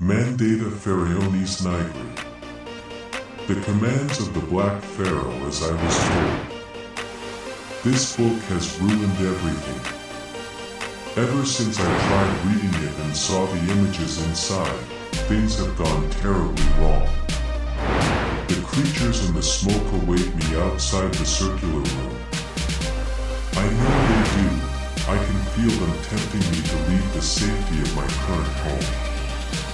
Mandata Pharaonis Nigri. The commands of the Black Pharaoh, as I was told. This book has ruined everything. Ever since I tried reading it and saw the images inside, things have gone terribly wrong. The creatures in the smoke await me outside the circular room. I know they do. I can feel them tempting me to leave the safety of my current home.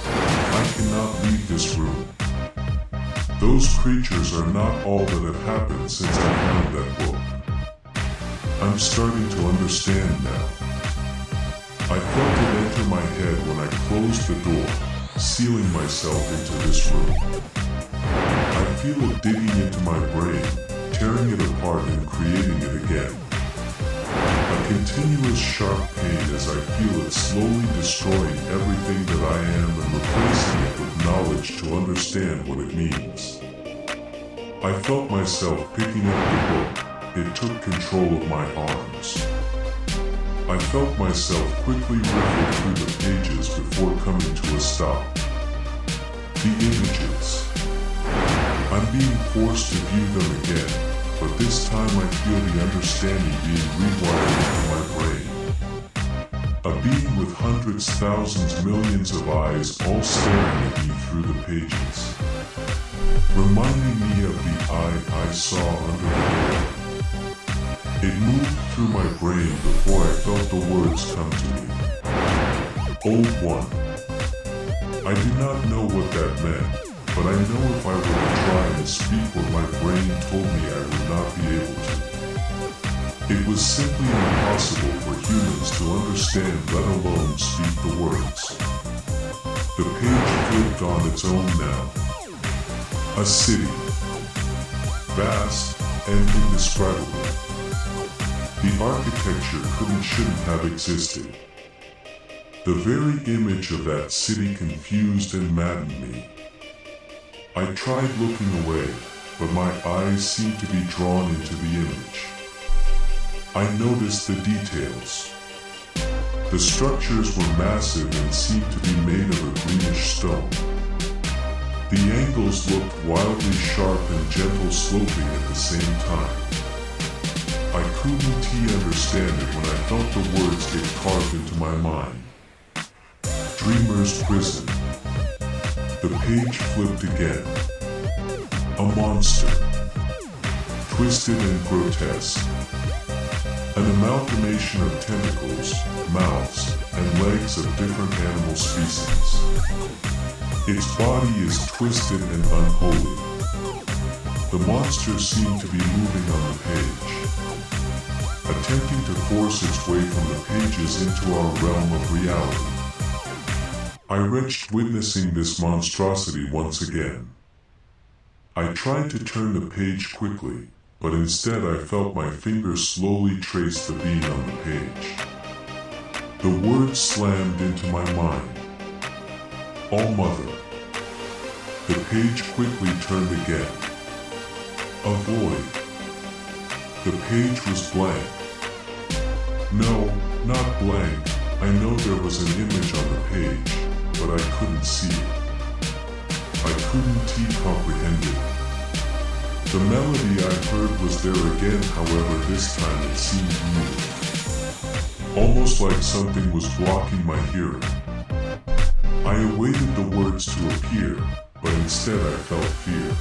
I cannot leave this room. Those creatures are not all that have happened since I found that book. I'm starting to understand now. I felt it enter my head when I closed the door, sealing myself into this room. I feel it digging into my brain, tearing it apart and creating it again. A continuous sharp pain as I feel it slowly destroying everything that I am and replacing it with knowledge to understand what it means. I felt myself picking up the book. It took control of my arms. I felt myself quickly riffle through the pages before coming to a stop. The images. I'm being forced to view them again, but this time I feel the understanding being rewired into my brain. A being with hundreds, thousands, millions of eyes all staring at me through the pages. Reminding me of the eye I saw under the door. It moved through my brain before I felt the words come to me. Old One. I do not know what that meant, but I know if I were to try and speak what my brain told me I would not be able to. It was simply impossible for humans to understand, let alone speak the words. The page flipped on its own now. A city. Vast and indescribable. The architecture shouldn't have existed. The very image of that city confused and maddened me. I tried looking away, but my eyes seemed to be drawn into the image. I noticed the details. The structures were massive and seemed to be made of a greenish stone. The angles looked wildly sharp and gentle sloping at the same time. I couldn't understand it when I felt the words get carved into my mind. Dreamer's Prison. The page flipped again. A monster. Twisted and grotesque. An amalgamation of tentacles, mouths, and legs of different animal species. Its body is twisted and unholy. The monster seemed to be moving on the page, attempting to force its way from the pages into our realm of reality. I retched witnessing this monstrosity once again. I tried to turn the page quickly, but instead I felt my fingers slowly trace the being on the page. The words slammed into my mind. All-Mother. The page quickly turned again. A void. The page was blank. No, not blank. I know there was an image on the page, but I couldn't see it. I couldn't comprehend it. The melody I heard was there again, however this time it seemed muted. Almost like something was blocking my hearing. I awaited the words to appear, but instead I felt fear.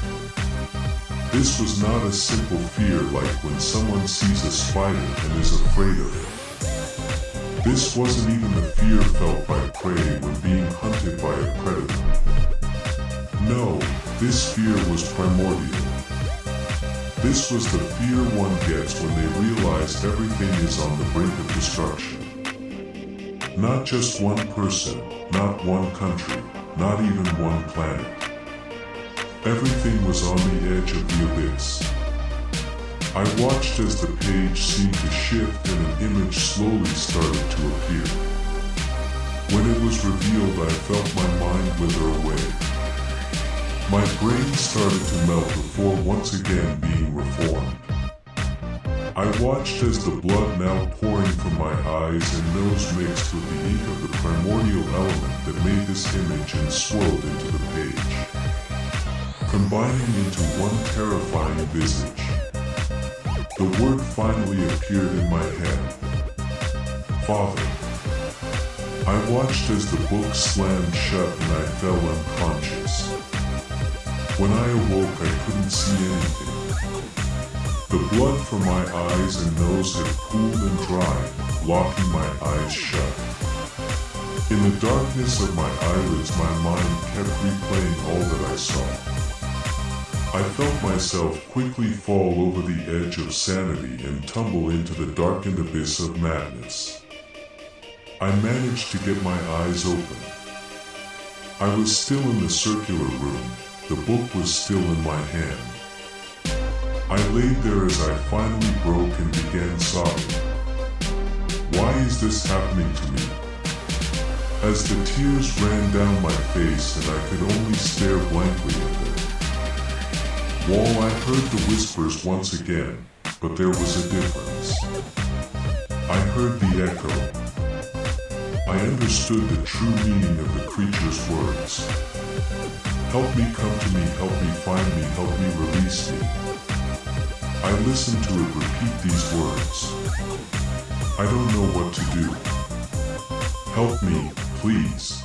This was not a simple fear like when someone sees a spider and is afraid of it. This wasn't even the fear felt by prey when being hunted by a predator. No, this fear was primordial. This was the fear one gets when they realize everything is on the brink of destruction. Not just one person, not one country, not even one planet. Everything was on the edge of the abyss. I watched as the page seemed to shift and an image slowly started to appear. When it was revealed, I felt my mind wither away. My brain started to melt before once again being reformed. I watched as the blood now pouring from my eyes and nose mixed with the ink of the primordial element that made this image and swirled into the page, combining into one terrifying visage. The word finally appeared in my head. Father. I watched as the book slammed shut and I fell unconscious. When I awoke, I couldn't see anything. The blood from my eyes and nose had pooled and dried, locking my eyes shut. In the darkness of my eyelids, my mind kept replaying all that I saw. I felt myself quickly fall over the edge of sanity and tumble into the darkened abyss of madness. I managed to get my eyes open. I was still in the circular room. The book was still in my hand. I laid there as I finally broke and began sobbing. Why is this happening to me? As the tears ran down my face and I could only stare blankly at them. Wall, I heard the whispers once again, but there was a difference. I heard the echo. I understood the true meaning of the creature's words. Help me, come to me, help me, find me, help me, release me. I listened to it repeat these words. I don't know what to do. Help me, please.